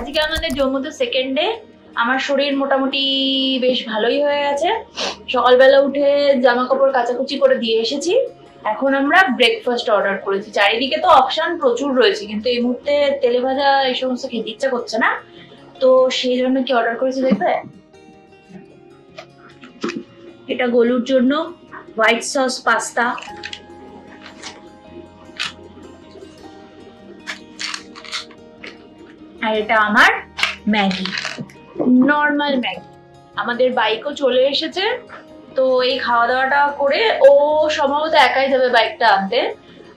আজকে আমাদের জম্মুতে second day. আমার শরীর মোটামুটি বেশ ভালোই হয়ে গেছে। সকালবেলা উঠে জামা কাপড় কাচাকুচি করে দিয়ে এসেছি। এখন আমরা ব্রেকফাস্ট অর্ডার করেছি। চারিদিকে তো অপশন প্রচুর রয়েছে, কিন্তু এই মুহূর্তে তেলে ভাজা এই সমস্ত খেতে ইচ্ছা করছে না, তো সেই জন্য কি অর্ডার করেছি দেখবে। এটা গোলুর জন্য হোয়াইট সস পাস্তা, আর এটা আমার ম্যাগি, নর্মাল ম্যাগি। আমাদের বাইকও চলে এসেছে, তো এই খাওয়া দাওয়াটা করে ও সম্ভবত একাই যাবে বাইকটা আনতে।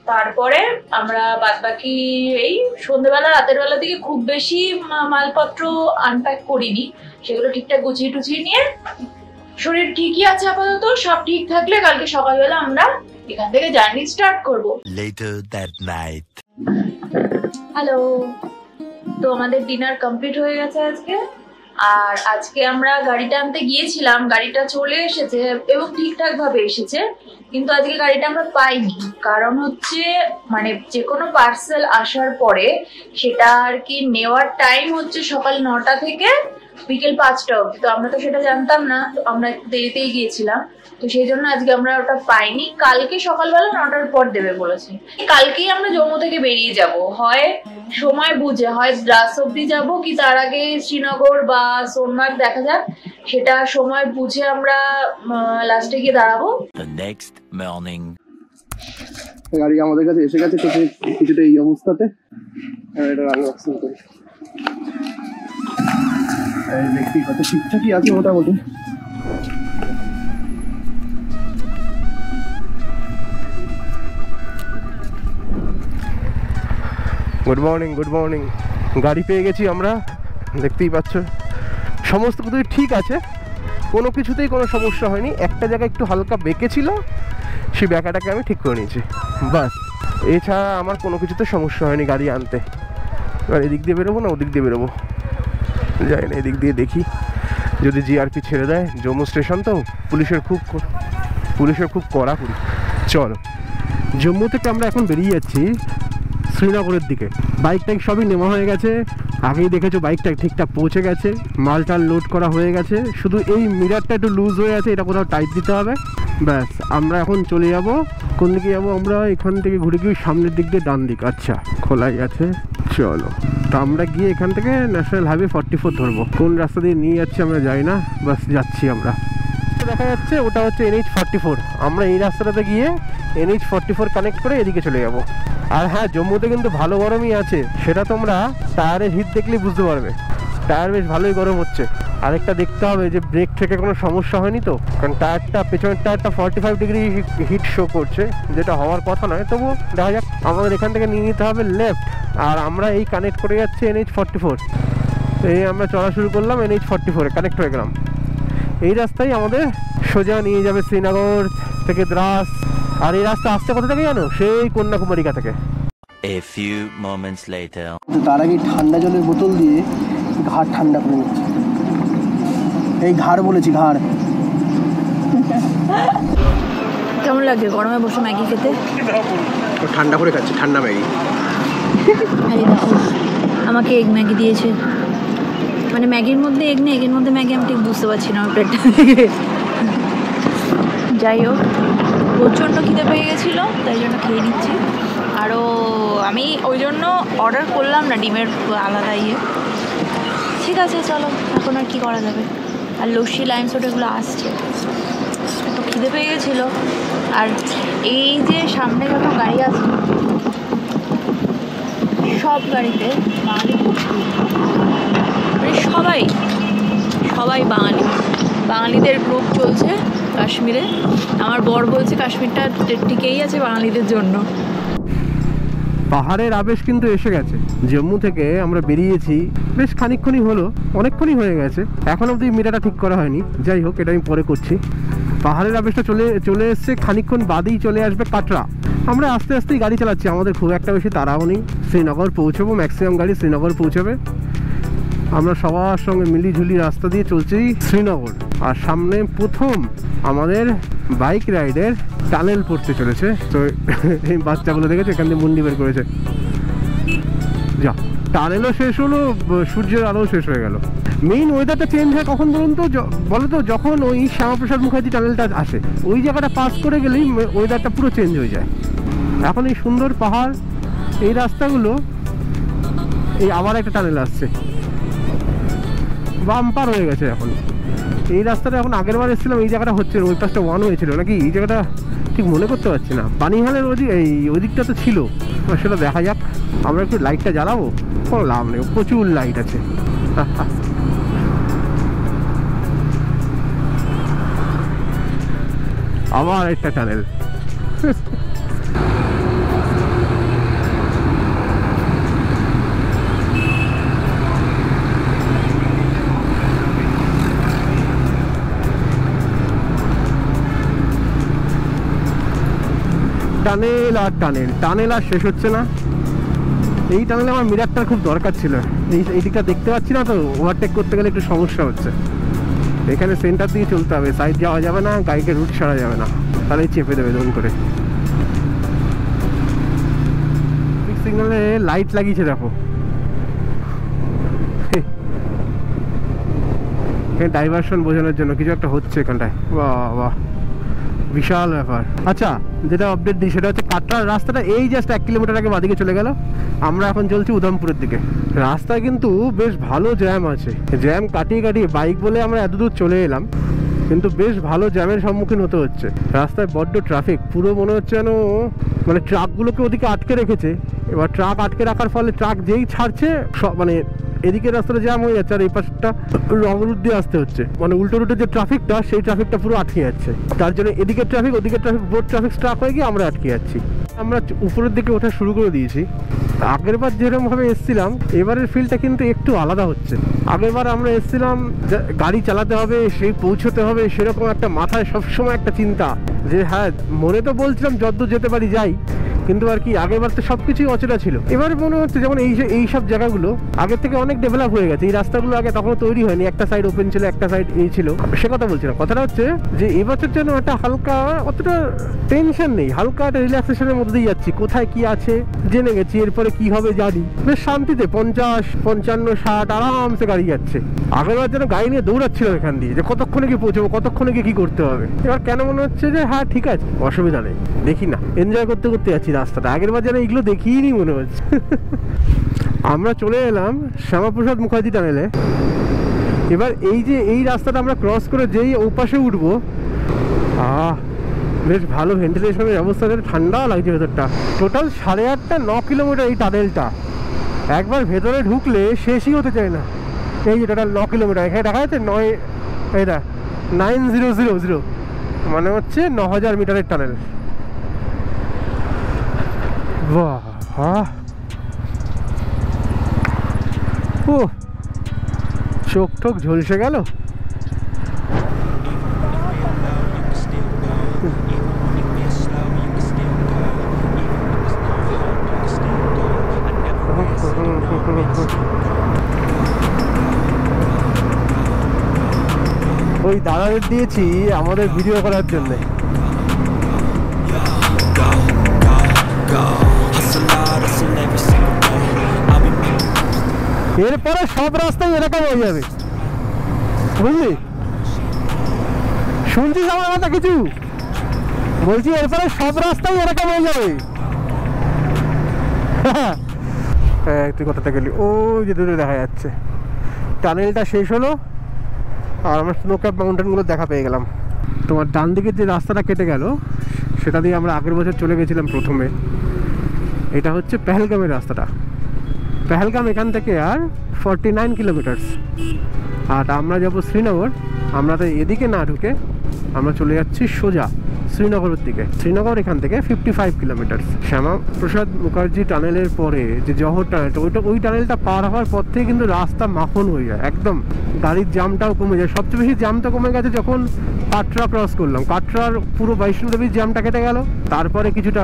তারপরে আমরা বাদবাকি এই সন্ধ্যেবেলা রাতের বেলা দিকে খুব বেশি মালপত্র আনপ্যাক করিনি, সেগুলো ঠিকঠাক গুছিয়ে টুছিয়ে নিয়ে শরীর ঠিকই আছে আপাতত। সব ঠিক থাকলে কালকে সকালবেলা আমরা এখান থেকে জার্নি স্টার্ট করব। হ্যালো, তো আমাদের ডিনার কমপ্লিট হয়ে গেছে আজকে। আর আজকে আমরা গাড়িটা আনতে গিয়েছিলাম, গাড়িটা চলে এসেছে এবং ঠিকঠাক ভাবে এসেছে, কিন্তু আজকে গাড়িটা আমরা পাইনি। কারণ হচ্ছে মানে যে কোনো পার্সেল আসার পরে সেটা আর কি নেওয়ার টাইম হচ্ছে সকাল 9টা থেকে বিকেল 5টা অবধি। তো আমরা তো সেটা জানতাম না, তো আমরা একটু দেরিতেই গিয়েছিলাম, তো সেই জন্য আজকে আমরা ওটা পাইনি। কালকে সকালবেলা 9টার পর দেবে বলেছে। কালকেই আমরা জম্মু থেকে বেরিয়ে যাব, হয় সময় বুঝে, হয় দ্রাস অব্দি যাব, কি তার আগে শ্রীনগর বা সোনমার্গ দেখা যাক, সেটা সময় বুঝে আমরা লাস্টে গিয়ে দাঁড়াবো। গাড়ি আমাদের কাছে এসে গেছে, কিছুটা এই অবস্থাতে। এটা আনবক্সিং করি, দেখি কত ঠিকঠাকই আছে মোটামুটি। Good morning, good morning. গাড়ি পেয়ে গেছি আমরা, দেখতেই পাচ্ছ। সমস্ত কিছুই ঠিক আছে, কোনো কিছুতেই কোনো সমস্যা হয়নি। একটা জায়গায় একটু হালকা বেঁকে ছিল, সেই বেঁকাটাকে আমি ঠিক করে নিয়েছি, বাস। এছাড়া আমার কোনো কিছুতে সমস্যা হয়নি গাড়ি আনতে। এবার এদিক দিয়ে বেরোবো না ওদিক দিয়ে বেরোবো যাই না, এদিক দিয়ে দেখি যদি জিআরপি ছেড়ে দেয়। জম্মু স্টেশন তো পুলিশের খুব কড়াকড়ি। চলো, জম্মু থেকে আমরা এখন বেরিয়ে যাচ্ছি শ্রীনগরের দিকে। বাইক টাইক সবই নেওয়া হয়ে গেছে, আগেই দেখেছো বাইকটা ঠিকঠাক পৌঁছে গেছে, মালটাল লোড করা হয়ে গেছে। শুধু এই মিরারটা একটু লুজ হয়ে আছে, এটা কোথাও টাইট দিতে হবে, ব্যাস। আমরা এখন চলে যাব। কোন দিকে যাবো আমরা? এখান থেকে ঘুরে গিয়ে সামনের দিক দিয়ে ডান দিক। আচ্ছা, খোলাই আছে, চলো। তো আমরা গিয়ে এখান থেকে ন্যাশনাল হাইওয়ে 44 ধরবো। কোন রাস্তা দিয়ে নিয়ে যাচ্ছি আমরা জানি না, বাস যাচ্ছি আমরা। দেখা যাচ্ছে ওটা হচ্ছে NH 44। আমরা এই রাস্তাটাতে গিয়ে NH 44 কানেক্ট করে এদিকে চলে যাব। আর হ্যাঁ, জম্মুতে কিন্তু ভালো গরমই আছে, সেটা তোমরা টায়ারের হিট দেখলেই বুঝতে পারবে। টায়ার বেশ ভালোই গরম হচ্ছে। আরেকটা দেখতে হবে যে ব্রেক থেকে কোনো সমস্যা হয়নি তো, কারণ টায়ারটা, পেছনের টায়ারটা 45 ডিগ্রি হিট শো করছে, যেটা হওয়ার কথা নয়। তবুও দেখা যাক। আমাদের এখান থেকে নিয়ে নিতে হবে লেফট, আর আমরা এই কানেক্ট করে যাচ্ছি NH 44। এই আমরা চলা শুরু করলাম, NH 44 কানেক্ট হয়ে গেলাম। এই রাস্তায় আমাদের সোজা নিয়ে যাবে শ্রীনগর থেকে দ্রাস। আর এই রাস্তা আসছে কোথা থেকে জানো? সেই কন্যাকুমারিকা থেকে। তার আগে ঠান্ডা জলের বোতল দিয়ে ঘাড় ঠান্ডা করে নিচ্ছে। এই ঘাড় বলেছি, ঘাড়। কেমন লাগে গরমে বসে ম্যাগি খেতে? ঠান্ডা করে খাচ্ছি, ঠান্ডা ম্যাগি। আমাকে এগ ম্যাগি দিয়েছে, মানে ম্যাগির মধ্যে এগ নেই, এগের মধ্যে ম্যাগি। আমি ঠিক বুঝতে পারছি না আমার পেটটা থেকে। যাই হোক, প্রচণ্ড খিদে পেয়ে গেছিলো, তাই জন্য খেয়ে নিচ্ছি। আরও আমি ওই জন্য অর্ডার করলাম না ডিমের আলাদা ইয়ে। ঠিক আছে, চলো, এখন আর কি করা যাবে। আর লস্যি, লাইম সোডা এগুলো আসছে। এত খিদে পেয়ে গেছিলো। আর এই যে সামনে যত গাড়ি আছে, সব গাড়িতে বাঙালি, মানে সবাই বাঙালিদের গ্রুপ চলছে কাশ্মীরে। আমার বর বলছে কাশ্মীরটা টিকেই আছে বাঙালিদের জন্য। পাহাড়ের আবেশ কিন্তু এসে গেছে। জম্মু থেকে আমরা বেরিয়েছি বেশ খানিকক্ষণই হলো, অনেকক্ষণই হয়ে গেছে। এখন অবধি মিটারটা ঠিক করা হয়নি, যাই হোক, এটা আমি পরে করছি। পাহাড়ের আবেশটা চলে এসছে, খানিকক্ষণ বাদেই চলে আসবে কাটরা। আমরা আস্তে আস্তেই গাড়ি চালাচ্ছি, আমাদের খুব একটা বেশি তাড়াও নেই। শ্রীনগর পৌঁছবো, ম্যাক্সিমাম গাড়ি শ্রীনগর পৌঁছবে। আমরা সবার সঙ্গে মিলিঝুলি রাস্তা দিয়ে চলছি শ্রীনগর। আর সামনে প্রথম আমাদের বাইক রাইডের টানেল পড়তে চলেছে। তো এই বাচ্চাগুলো দেখেছে, এখান থেকে মুন্ডি বের করেছে। যা টানেলও শেষ হলো, সূর্যের আলোও শেষ হয়ে গেল। মেইন ওয়েদারটা চেঞ্জ হয় কখন বলুন তো, বলো তো, যখন ওই শ্যামাপ্রসাদ মুখার্জি টানেলটা আসে ওই জায়গাটা পাস করে গেলেই ওয়েদারটা পুরো চেঞ্জ হয়ে যায়। এখন এই সুন্দর পাহাড়, এই রাস্তাগুলো, এই আবার একটা টানেল আসছে, বাম্পার হয়ে গেছে এখন এই রাস্তাটা। এখন আগের বার এসেছিলাম এই জায়গাটা হচ্ছে, ওই পাশটা ওয়ান হয়েছিল নাকি, এই জায়গাটা ঠিক মনে করতে পারছি না। বানিহালের ওই দিকটা তো ছিল, সেটা দেখা যাক। আমরা একটু লাইটটা জ্বালাবো, কোনো লাভ নেই, প্রচুর লাইট আছে। আবার একটা টানেল। টানেল আর টানেল, টানেল আর শেষ হচ্ছে না। এই টানেলে আমার মিরারটার খুব দরকার ছিল, এই দিকটা দেখতে পাচ্ছি না তো, ওভারটেক করতে গেলে একটু সমস্যা হচ্ছে। এখানে সেন্টার দিয়ে চলতে হবে, সাইড যাওয়া যাবে না, গাড়িকে রুট ছাড়া যাবে না, তাহলেই চেপে দেবে দোন করে। সিগনালে লাইট লাগিয়েছে দেখো, ডাইভারশন বোঝানোর জন্য কিছু একটা হচ্ছে এখানটায়। বাহ বাহ, বিশাল ব্যাপার। আচ্ছা, যেটা আপডেট দিই সেটা হচ্ছে কাটরার রাস্তাটা এই জাস্ট 1 কিলোমিটার আগে বাদিকে চলে গেল। আমরা এখন চলছি উধামপুরের দিকে। রাস্তায় কিন্তু বেশ ভালো জ্যাম আছে, জ্যাম কাটিয়ে কাটিয়ে বাইক বলে আমরা এত দূর চলে এলাম, কিন্তু বেশ ভালো জ্যামের সম্মুখীন হতে হচ্ছে। রাস্তায় বড্ড ট্রাফিক, পুরো মনে হচ্ছে যেন মানে ট্রাকগুলোকে ওদিকে আটকে রেখেছে। এবার ট্রাক আটকে রাখার ফলে ট্রাক যেই ছাড়ছে সব মানে এদিকে রাস্তাটা জ্যাম হয়ে যাচ্ছে, আর এই পাশটা রং রুট দিয়ে আসতে হচ্ছে, মানে উল্টো রুটের যে ট্রাফিকটা সেই ট্রাফিকটা পুরো আটকে যাচ্ছে। তার জন্য এদিকে ট্রাফিক ওদিকে ট্রাফিক, বোর্ড ট্রাফিক স্ট্রাক হয়ে গিয়ে আমরা আটকে যাচ্ছি। আমরা উপরের দিকে ওঠা শুরু করে দিয়েছি। আগের বার যেরকম ভাবে এসেছিলাম এবারের ফিলটা কিন্তু একটু আলাদা হচ্ছে। আগের বার আমরা এসেছিলাম গাড়ি চালাতে হবে, সেই পৌঁছতে হবে, সেরকম একটা মাথায় সবসময় একটা চিন্তা যে হ্যাঁ, মনে তো বলছিলাম যতদূর যেতে পারি যাই, কিন্তু আর কি আগেরবার তো সবকিছুই অচেনা ছিল। এবার মনে হচ্ছে যেমন এই সব জায়গাগুলো আগের থেকে অনেক ডেভেলপ হয়ে গেছে। এই রাস্তাগুলো আগে তখনও তৈরি হয়নি, একটা সাইড ওপেন ছিল, একটা সাইড এই ছিল, সে কথা বলছি না। কথাটা হচ্ছে যে এবছর যেন একটা হালকা, অতটা টেনশন নেই, হালকা একটা রিল্যাক্সেশনের মধ্যে দিয়ে যাচ্ছি। কোথায় কি আছে জেনে গেছি, এরপরে কি হবে জানি, বেশ শান্তিতে 50, 55, 60 আরামসে গাড়ি যাচ্ছে। আগেরবার যেন গাড়ি নিয়ে দৌড়াচ্ছিল এখান দিয়ে, যে কতক্ষণে গিয়ে পৌঁছবো, কতক্ষণে গিয়ে কি করতে হবে। এবার কেন মনে হচ্ছে যে হ্যাঁ ঠিক আছে, অসুবিধা নেই, দেখি না, এনজয় করতে করতে যাচ্ছি রাস্তাটা। আগের বার যেন এগুলো দেখিনি মনে হচ্ছে। আমরা চলে এলাম শ্যামাপ্রসাদ মুখার্জি টানেলে। এবার এই যে এই রাস্তাটা আমরা ক্রস করে যেই ওপাশে উঠবো, বেশ ভালো ভেন্টিলেশনের ব্যবস্থা, ঠান্ডা লাগছে ভেতরটা। টোটাল 8.5 9 কিলোমিটার এই টানেলটা, একবার ভেতরে ঢুকলে শেষই হতে চায় না। এই যে টোটাল 9 কিলোমিটার, এখানে দেখা যাচ্ছে 9, এটা 9000, মানে হচ্ছে 9000 মিটারের টানেল। বাহ, ও চোখ টোক ঝলসে গেল। ওই দাদাদের দিয়েছি আমাদের ভিডিও করার জন্য। এরপরে সব রাস্তায় এরকম হয়ে যাবে, বুঝলি? শুনছিস আমার কথা কিছু? বলছি এরপরে সব রাস্তায় এরকম হয়ে যাবে। তুই কথাটা গেলি, ওই যে দূরে দেখা যাচ্ছে টানেলটা শেষ হলো, আর আমরা স্নো ক্যাপ মাউন্টেনগুলো দেখা পেয়ে গেলাম। তোমার ডান দিকের যে রাস্তাটা কেটে গেল সেটা দিয়ে আমরা আগের বছর চলে গেছিলাম প্রথমে। এটা হচ্ছে পেহেলগামের রাস্তাটা। পেহেলগাম এখান থেকে আর 49 কিলোমিটার্স। আর আমরা যাব শ্রীনগর। আমরা তো এদিকে না ঢুকে আমরা চলে যাচ্ছি সোজা শ্রীনগরের দিকে। শ্রীনগর এখান থেকে 55 কিলোমিটার। শ্যামাপ্রসাদ মুখার্জি টানেলের পরে যে জহর টানেলটা, ওই টানেলটা পার হওয়ার পর থেকে কিন্তু রাস্তা মাখন হয়ে যায়, একদম গাড়ির জামটাও কমে যায়। সবচেয়ে বেশি জামটা কমে গেছে যখন কাটরা ক্রস করলাম। কাটরার পুরো বৈষ্ণোদেবীর জ্যামটা কেটে গেল, তারপরে কিছুটা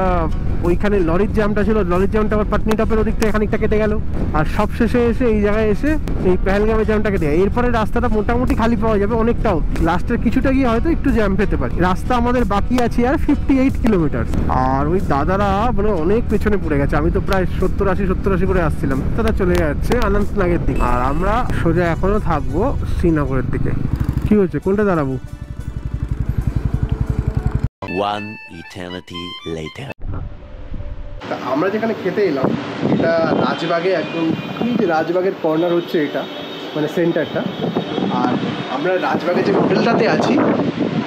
ওইখানে লরির জ্যামটা ছিল, লরির জ্যামটা আবার পাটনি টপের ওদিকটা খানিকটা কেটে গেল, আর সব শেষে এসে এই জায়গায় এসে এই পেহেলগামের জ্যামটা কেটে যায়। এরপরে রাস্তাটা মোটামুটি খালি পাওয়া যাবে অনেকটাও, লাস্টের কিছুটা গিয়ে হয়তো একটু জ্যাম পেতে পারে। রাস্তা আমাদের বাকি আছি আর 58 কিলোমিটার। আর ওই দাদারা মানে অনেক পেছনে পড়ে গেছে, আমি তো প্রায় 70-80 করে আসছিলাম, তারা চলে যাচ্ছে অনন্তনাগের দিকে, আর আমরা সোজা এখনো থাকবো শ্রীনগরের দিকে। কি হচ্ছে, কোনটা দাঁড়াবো? One eternity later. আমরা যেখানে খেতে এলাম এটা রাজবাগে, একদম রাজবাগের কর্নার হচ্ছে এটা, মানে সেন্টারটা। আর আমরা রাজবাগে যে হোটেলটাতে আছি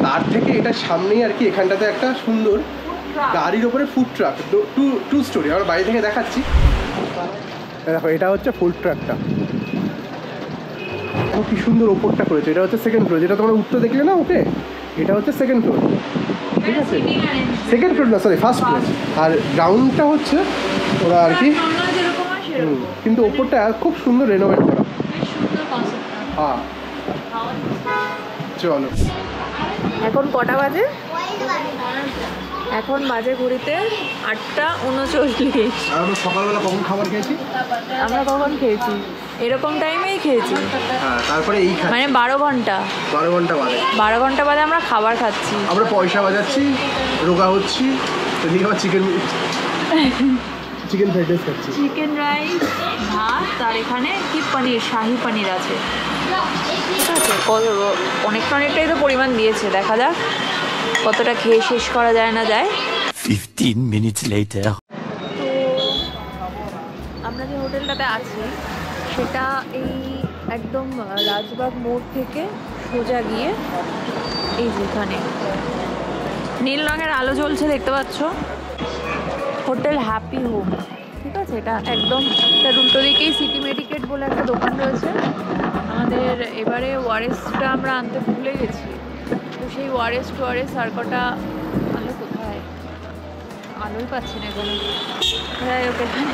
তার থেকে এটা সামনেই আর কি, এখানটাতে একটা সুন্দর গাড়ির ওপরে ফুড ট্রাক, টু স্টোরি, আমরা বাড়ি থেকে দেখাচ্ছি। দেখো এটা হচ্ছে ফুড ট্রাকটা, কি সুন্দর ওপরটা করেছে। এটা হচ্ছে সেকেন্ড ফ্লোর, যেটা তোমরা উঠতে দেখলে না ওকে, এটা হচ্ছে সেকেন্ড ফ্লোর, ঠিক আছে? সেকেন্ড ফ্লোর না, সরি ফার্স্ট ফ্লোর। আর গ্রাউন্ডটা হচ্ছে ওরা আর কি, কিন্তু ওপরটা খুব সুন্দর রেনোভেট করা। হ্যাঁ চলো। এখন কটা বাজে? এখন বাজে ঘড়িতে 8:39। আমরা সকালবেলা কখন খাবার খেয়েছি? আমরা কখন খেয়েছি? এরকম টাইমেই খেয়েছি। হ্যাঁ, তারপরে এই মানে 12 ঘন্টা 12 ঘন্টা বাদে, 12 ঘন্টা বাদে আমরা খাবার খাচ্ছি। আমরা পয়সা বাজাচ্ছি, রোগা হচ্ছি, এদিকে আবার চিকেন ফ্রাইড রাইস খাচ্ছি, চিকেন রাইস, ভাত, আর এখানে কি পনির, শাহি পনির আছে, ঠিক আছে? অনেকটাই তো পরিমাণ দিয়েছে, দেখা যাক কতটা খেয়ে শেষ করা যায় না যায়। 15 minutes later. তো আমরা যে হোটেলটাতে আছি সেটা এই একদম রাজবাগ মোড় থেকে সোজা গিয়ে এই যেখানে নীল রঙের আলো জ্বলছে দেখতে পাচ্ছ, হোটেল হ্যাপি হোম, ঠিক আছে? এটা একদম তার উল্টো দিকেই সিটি মেডিকেট বলে একটা দোকান রয়েছে। আমাদের এবারে ওয়ারেসটা আমরা আনতে ভুলে গেছি, তো সেই ওয়ারেস আর কটা আলো কোথায়, আলোই পাচ্ছি না এখানে। যাই হোক, এখানে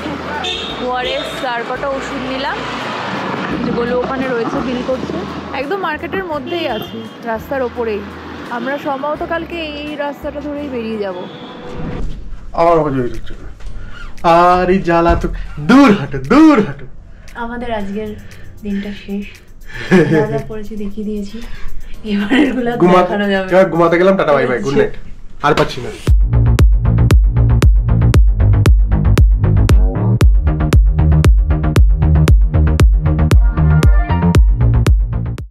ওয়ারেস আর কটা ওষুধ নিলাম, যেগুলো ওখানে রয়েছে, বিল করছে। একদম মার্কেটের মধ্যেই আছি, রাস্তার ওপরেই। আমরা সম্ভবত কালকে এই রাস্তাটা ধরেই বেরিয়ে যাব। আমার আর এই জ্বালা তো, দূর হাঁটো। আমাদের আজকের দিনটা শেষ, যা যা করেছি দেখিয়ে দিয়েছি, এবারের গুলো দেখানো যাবে। ঘুমাতে গেলাম, tata bye bye, good night, আর পাচ্ছি না।